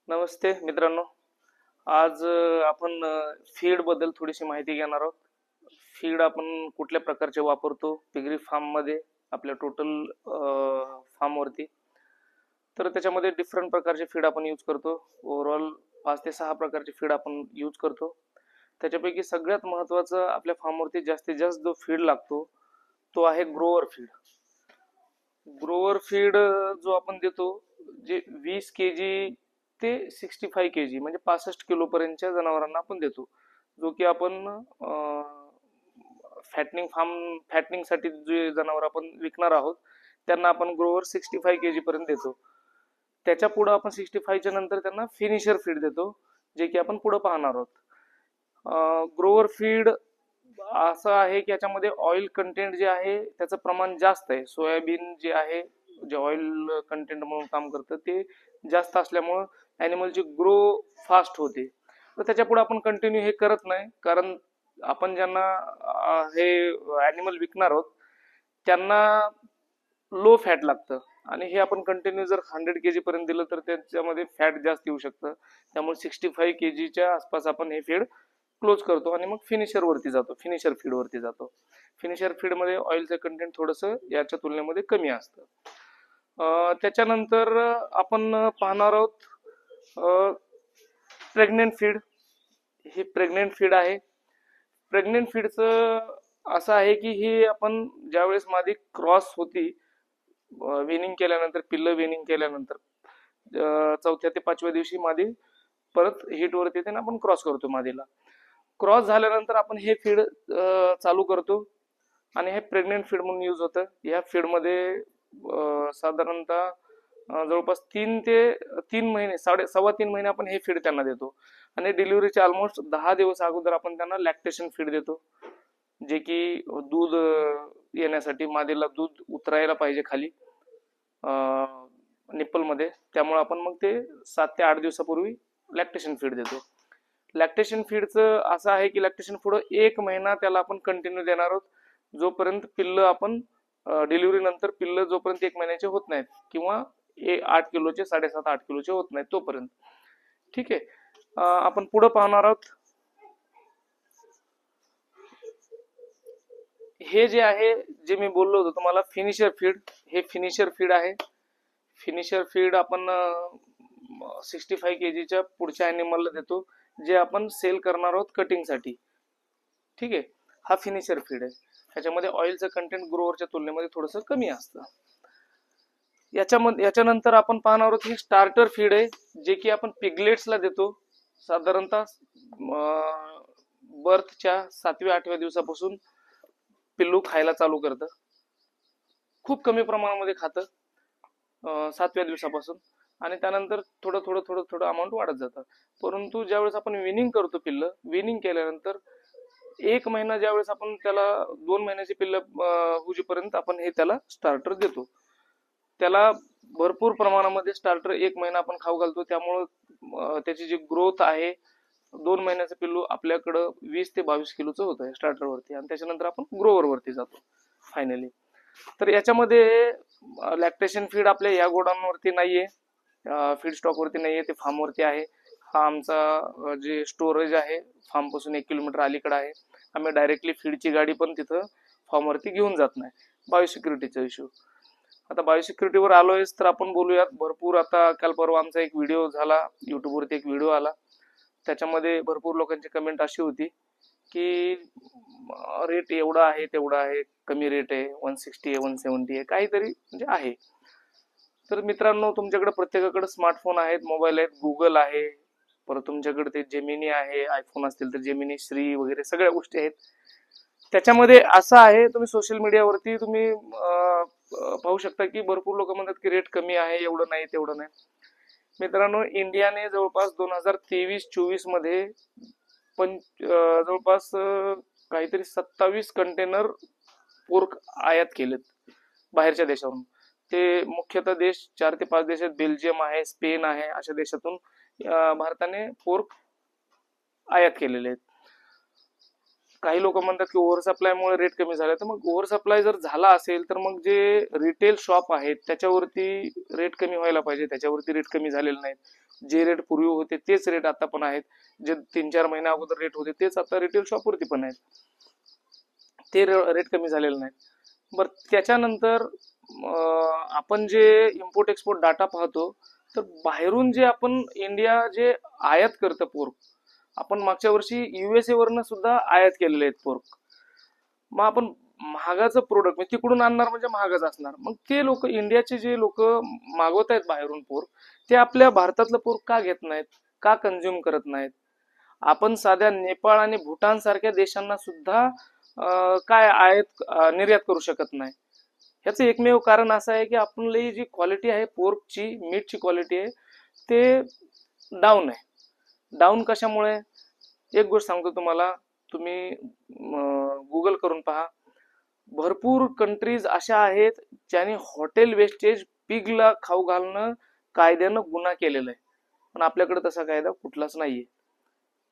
नमस्ते मित्रांनो. आज आपण फीड बद्दल थोडीशी माहिती घेणार आहोत. फीड आपण कुठल्या प्रकारचे वापरतो पिगरी फार्ममध्ये, आपल्या टोटल फार्मवरती. तर त्याच्यामध्ये डिफरंट प्रकारचे फीड आपण यूज करतो. ओव्हरऑल 5 ते 6 प्रकारचे फीड आपण यूज करतो. त्याच्यापैकी सगळ्यात महत्त्वाचं आपल्या फार्मवरती जास्तीत जास्त जो फीड लागतो तो आहे ग्रोवर फीड. ग्रोवर फीड जो आपण देतो, जे 20 kg ते 65 kg म्हणजे 65 किलो पर्यंतच्या जनावरांना आपण देतो. जो की आपण फॅटनिंग साठी जे जनावर आपण विकणार आहोत त्यांना आपण ग्रोवर 65 kg पर्यंत देतो. त्याच्या पुढे आपण 65च्या नंतर त्यांना फिनिशर फीड देतो, जे की आपण पुढे पाहणार आहोत. ग्रोवर फीड असं आहे की याच्यामध्ये ऑइल कंटेंट जे आहे त्याचं प्रमाण जास्त आहे. सोयाबीन जे आहे, जे ऑइल कंटेंट म्हणून काम करतं, ते जास्त असल्यामुळं ॲनिमलची ग्रो फास्ट होते. तर त्याच्या पुढे आपण कंटिन्यू हे करत नाही, कारण आपण ज्यांना हे ॲनिमल विकणार आहोत त्यांना लो फॅट लागतं, आणि हे आपण कंटिन्यू जर 100 kg पर्यंत दिलं तर त्याच्यामध्ये फॅट जास्त येऊ शकतं. त्यामुळे 65 kg आसपास आपण हे फीड क्लोज करतो आणि मग फिनिशर वरती जातो, फिनिशर फीड वरती जातो. फिनिशर फीड मध्ये ऑइलचं कंटेंट थोडंसं याच्या तुलनेमध्ये कमी असतं. त्याच्यानंतर आपण पाहणार आहोत प्रेग्नेंट फीड. हे प्रेग्नेंट फीड आहे. प्रेग्नेंट फीडचं असं आहे की ही आपण ज्यावेळेस मादी क्रॉस होती, वेनिंग केल्यानंतर, पिल्लं वेनिंग केल्यानंतर 4थ्या ते 5व्या दिवशी मादी परत हीट वरती येते ना, आपण क्रॉस करतो मादीला. क्रॉस झाल्यानंतर आपण हे फीड चालू करतो आणि हे प्रेग्नेंट फीड म्हणून यूज होतं. या फीडमध्ये साधारणतः जवळपास 3 महिने, 3.5 महिने आपण हे फीड त्यांना देतो. आणि डिलिव्हरीच्या ऑलमोस्ट 10 दिवस अगोदर आपण त्यांना लॅक्टेशन फीड देतो, जे की दूध येण्यासाठी, मादीला दूध उतरायला पाहिजे खाली निप्पलमध्ये. त्यामुळे आपण मग ते 7 ते 8 दिवसापूर्वी लॅक्टेशन फीड देतो. लॅक्टेशन फीडचं असं आहे की लॅक्टेशन पुढं 1 महिना त्याला आपण कंटिन्यू देणार आहोत, जोपर्यंत पिल्लं आपण डिलिव्हरी नंतर पिल्लं जोपर्यंत 1 महिन्याचे होत नाहीत, किंवा 8 किलोचे, 7.5-8 किलोचे होत नाहीत तोपर्यंत. ठीक आहे. आपण पुढे पाहणार आहोत. हे जे आहे, जे मी बोललो होतो तुम्हाला, फिनिशर फीड. हे फिनिशर फीड आहे. फिनिशर फीड आपण 65 kg पुढच्या ॲनिमलला देतो, जे आपण सेल करणार आहोत कटिंगसाठी. ठीक आहे. हा फिनिशर फीड आहे. ह्याच्यामध्ये ऑइलचं कंटेंट ग्रोवरच्या तुलनेमध्ये थोडंसं कमी असतं. याच्यानंतर आपण पाहणार आहोत ही स्टार्टर फीड आहे, जे की आपण पिगलेट्सला देतो. साधारणतः बर्थच्या 7व्या-8व्या दिवसापासून पिल्लू खायला चालू करतं. खूप कमी प्रमाणामध्ये खातं 7व्या दिवसापासून, आणि त्यानंतर थोडं थोडं थोडं थोडं अमाऊंट वाढत जातं. परंतु ज्यावेळेस आपण विनिंग करतो, पिल्लं विनिंग केल्यानंतर 1 महिना ज्यावेळेस आपण त्याला 2 महिन्याची पिल्लं होईपर्यंत आपण हे त्याला स्टार्टर देतो. त्याला भरपूर प्रमाणामध्ये स्टार्टर 1 महिना आपण खाऊ घालतो. त्यामुळं त्याची जी ग्रोथ आहे, 2 महिन्याचं पिल्लू आपल्याकडं 20 ते 22 किलोचं होत आहे स्टार्टरवरती, आणि त्याच्यानंतर आपण ग्रोवर वरती जातो फायनली. तर याच्यामध्ये लॅक्टेशन फीड आपल्या या गोडाऊनवरती नाहीये, फीड स्टॉक वरती नाहीये, ते फार्म वरती आहे. हा आमचा जे स्टोरेज आहे फार्म पासून 1 किलोमीटर अलीकडे आहे. आम्ही डायरेक्टली फीडची गाडी पण तिथं फार्म वरती घेऊन जात नाही, बायोसिक्युरिटीचा इश्यू. आता बायोसिक्युरिटीवर आलोयच, तर आपण बोलूयात. भरपूर आता काल परवा आमचा एक व्हिडिओ झाला, युट्यूबवरती एक व्हिडिओ आला. त्याच्यामध्ये भरपूर लोकांची कमेंट अशी होती की रेट एवढा आहे, तेवढा आहे, कमी रेट आहे, 160 आहे, 170 आहे, काहीतरी म्हणजे आहे. तर मित्रांनो, तुमच्याकडे प्रत्येकाकडे स्मार्टफोन आहेत, मोबाईल आहेत, गुगल आहे, परत तुमच्याकडे ते जेमिनी आहे, आयफोन असतील तर जेमिनी श्री वगैरे सगळ्या गोष्टी आहेत. त्याच्यामध्ये असं आहे, तुम्ही सोशल मीडियावरती तुम्ही पाहू शकता की भरपूर लोक म्हणतात की रेट कमी आहे, एवढं नाही, तेवढं नाही. मित्रांनो, इंडियाने जवळपास 2023-24 मध्ये जवळपास काहीतरी 27 कंटेनर पोर्क आयात केलेत बाहेरच्या देशावरून. ते मुख्यतः देश 4 ते 5 देश आहेत. बेल्जियम आहे, स्पेन आहे, अशा देशातून भारताने पोर्क आयात केलेले आहेत. काही लोक म्हणतात की ओव्हर सप्लायमुळे रेट कमी झाला, तर मग ओव्हर सप्लाय जर झाला असेल तर मग जे रिटेल शॉप आहेत त्याच्यावरती रेट कमी व्हायला पाहिजे, त्याच्यावरती रेट कमी झालेले नाहीत. जे रेट पूर्वी होते तेच रेट आता पण आहेत, जे 3-4 महिन्या अगोदर रेट होते तेच आता रिटेल शॉपवरती पण आहेत, ते रेट कमी झालेले नाहीत. बरं, त्याच्यानंतर आपण जे इम्पोर्ट एक्सपोर्ट डाटा पाहतो, तर बाहेरून जे आपण इंडिया जे आयात करतं पोर्क, आपण मागच्या वर्षी USA वरनं सुद्धा आयात केलेले आहेत पोर्क. मग आपण महागाचं प्रोडक्ट म्हणजे तिकडून आणणार म्हणजे महागच असणार. मग ते लोक, इंडियाचे जे लोक मागवत आहेत बाहेरून पोर्क, ते आपल्या भारतातलं पोर्क का घेत नाहीत, का कन्झ्युम करत नाहीत? आपण साध्या नेपाळ आणि भूटान सारख्या देशांना सुद्धा काय आयात निर्यात करू शकत नाही. ह्याचं एकमेव कारण असं आहे की आपली जी क्वालिटी आहे पोर्कची, मीटची क्वालिटी आहे, ते डाऊन आहे. डाऊन कशामुळे? एक गोष्ट सांगतो तुम्हाला, तुम्ही गुगल करून पहा. भरपूर कंट्रीज अशा आहेत ज्यांनी हॉटेल वेस्टेज पिगला खाऊ घालणं कायद्यानं गुन्हा केलेला आहे, पण आपल्याकडे तसा कायदा कुठलाच नाहीये.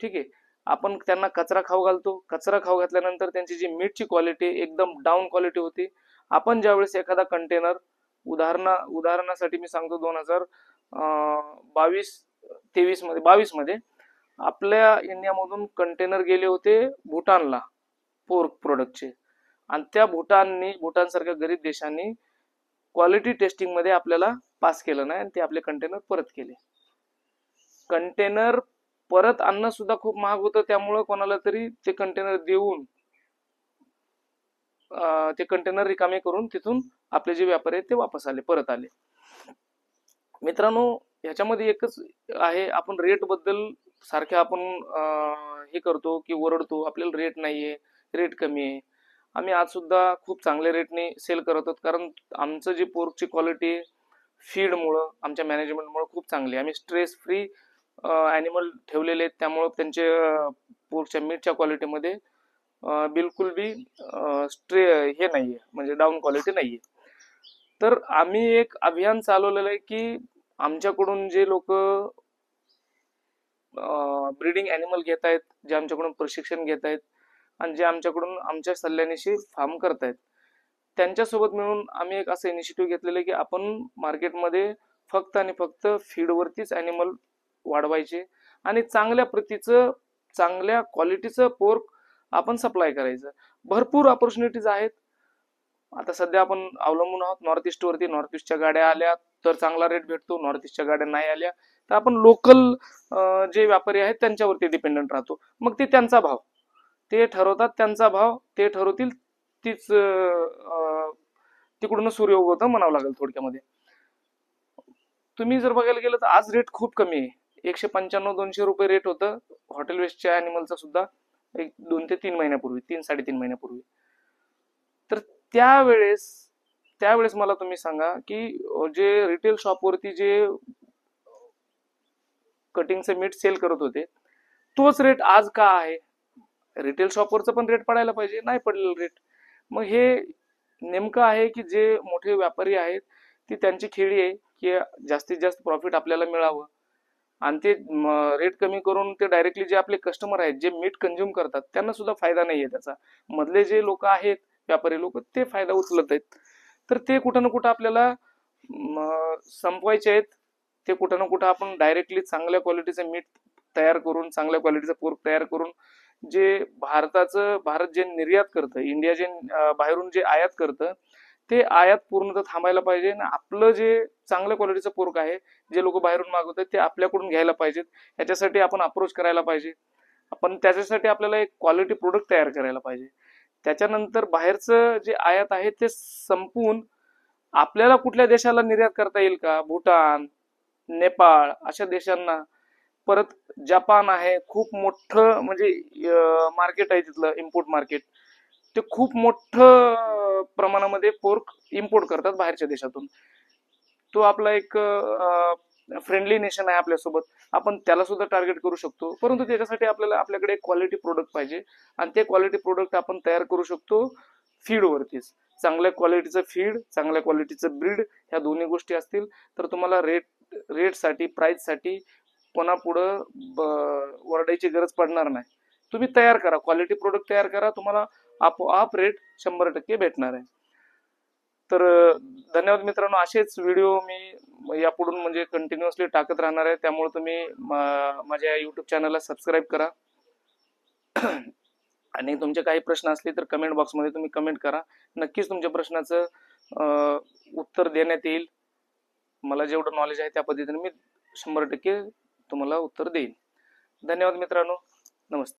ठीक आहे, आपण त्यांना कचरा खाऊ घालतो. कचरा खाऊ घातल्यानंतर त्यांची जी मीटची क्वालिटी एकदम डाऊन क्वालिटी होती. आपण ज्यावेळेस एखादा कंटेनर, उदाहरणासाठी मी सांगतो, 2022 मध्ये आपल्या इंडियामधून कंटेनर गेले होते भूटानला पोर्क प्रोडक्टचे, आणि त्या भूटान सारख्या गरीब देशांनी क्वालिटी टेस्टिंग मध्ये आपल्याला पास केलं नाही आणि ते आपले कंटेनर परत केले. कंटेनर परत आणणं सुद्धा खूप महाग होतं, त्यामुळं कोणाला तरी ते कंटेनर देऊन ते कंटेनर रिकामे करून तिथून आपले जे व्यापारी आहेत ते वापस आले, परत आले. मित्रांनो, ह्याच्यामध्ये एकच आहे, आपण रेट बद्दल सारखे आपण हे करतो की ओरडतो, आपल्याला रेट नाहीये, रेट कमी आहे. आम्ही आज सुद्धा खूप चांगल्या रेटने सेल करत आहोत, कारण आमचं जे पोर्कची क्वालिटी फीडमुळं, आमच्या मॅनेजमेंटमुळे खूप चांगली आहे. आम्ही स्ट्रेस फ्री ॲनिमल ठेवलेले आहेत, त्यामुळं त्यांचे पोर्कच्या मीटच्या क्वालिटीमध्ये बिलकुल बी हे नाहीये, म्हणजे डाऊन क्वालिटी नाहीये. तर आम्ही एक अभियान चालवलेलं आहे की आमच्याकडून जे लोक ब्रीडिंग ॲनिमल घेत आहेत, जे आमच्याकडून प्रशिक्षण घेत आहेत आणि जे आमच्याकडून आमच्या सल्ल्यानिशी फार्म करतायत, त्यांच्यासोबत मिळून आम्ही एक असं इनिशिएटिव्ह घेतलेलं आहे की आपण मार्केटमध्ये फक्त आणि फक्त फीडवरतीच ॲनिमल वाढवायचे आणि चांगल्या प्रतीचं, चांगल्या क्वालिटीचं पोर्क आपण सप्लाय करायचं. भरपूर ऑपॉर्च्युनिटीज आहेत. आता सध्या आपण अवलंबून आहोत नॉर्थ ईस्टवरती. नॉर्थ ईस्टच्या गाड्या आल्या तर चांगला रेट भेटतो, नॉर्थ ईस्टच्या गाड्या नाही आल्या तर आपण लोकल जे व्यापारी आहेत त्यांच्यावरती डिपेंडंट राहतो. मग ते त्यांचा भाव ते ठरवतात, त्यांचा भाव ते ठरवतील, तीच तिकडून सूर्य उगवतं म्हणावं लागेल थोडक्यामध्ये. तुम्ही जर बघायला गेलं तर आज रेट खूप कमी आहे. 195-200 रुपये रेट होतं हॉटेल वेस्टच्या ॲनिमलचा सुद्धा, एक 2 ते 3 महिन्यापूर्वी, 3-3.5 महिन्यापूर्वी. तर त्यावेळेस मला तुम्ही सांगा की जे रिटेल शॉपवरती जे कटिंगचं मीठ सेल करत होते तोच रेट आज का आहे? रिटेल शॉपवरचं पण रेट पडायला पाहिजे, नाही पडलेलं रेट. मग हे नेमकं आहे की जे मोठे व्यापारी आहेत ती त्यांची खेळी आहे की जास्तीत जास्त प्रॉफिट आपल्याला मिळावं, आणि ते रेट कमी करून ते डायरेक्टली जे आपले कस्टमर आहेत, जे मीठ कंझ्युम करतात, त्यांना सुद्धा फायदा नाहीये त्याचा. मधले जे लोक आहेत, व्यापारी लोक, ते फायदा उचलत आहेत. तर ते कुठं ना कुठं आपल्याला संपवायचे आहेत. ते कुठं ना कुठं आपण डायरेक्टली चांगल्या क्वालिटीचं मीठ तयार करून, चांगल्या क्वालिटीचं पोर्क तयार करून, जे भारत जे निर्यात करतं, इंडिया जे बाहेरून जे आयात करतं, ते आयात पूर्णतः थांबायला पाहिजे. आणि आपलं जे चांगल्या क्वालिटीचं पोर्क आहे, जे लोक बाहेरून मागवतात ते आपल्याकडून घ्यायला पाहिजेत. याच्यासाठी आपण अप्रोच करायला पाहिजे. आपण त्याच्यासाठी आपल्याला एक क्वालिटी प्रोडक्ट तयार करायला पाहिजे. त्याच्यानंतर बाहेरचं जे आयात आहे ते संपवून आपल्याला कुठल्या देशाला निर्यात करता येईल का? भूटान, नेपाळ अशा देशांना, परत जपान आहे, खूप मोठं म्हणजे मार्केट आहे तिथलं, इम्पोर्ट मार्केट. ते खूप मोठं प्रमाणामध्ये पोर्क इम्पोर्ट करतात बाहेरच्या देशातून. तो आपला एक फ्रेंडली नेशन आहे आपल्यासोबत, आपण त्याला सुद्धा टार्गेट करू शकतो. परंतु त्याच्यासाठी आपल्याकडे एक क्वालिटी प्रोडक्ट पाहिजे, आणि ते क्वालिटी प्रोडक्ट आपण तयार करू शकतो फीडवरतीच. चांगल्या क्वालिटीचं फीड, चांगल्या क्वालिटीचं ब्रीड, ह्या दोन्ही गोष्टी असतील तर तुम्हाला रेटसाठी, प्राइससाठी कोणापुढं ओरडायची गरज पडणार नाही. तुम्ही तयार करा, क्वालिटी प्रोडक्ट तयार करा, तुम्हाला आपोआप रेट 100% भेटणार आहे. तर धन्यवाद मित्रांनो. असेच व्हिडिओ मी यापुढून म्हणजे कंटिन्युअसली टाकत राहणार आहे. त्यामुळे तुम्ही माझ्या युट्यूब चॅनलला सबस्क्राईब करा. आणि तुमचे काही प्रश्न असले तर कमेंट बॉक्समध्ये तुम्ही कमेंट करा. नक्कीच तुमच्या प्रश्नाचं उत्तर देण्यात येईल. मला जेवढं नॉलेज आहे त्या पद्धतीने मी 100% तुम्हाला उत्तर देईन. धन्यवाद मित्रांनो. नमस्ते.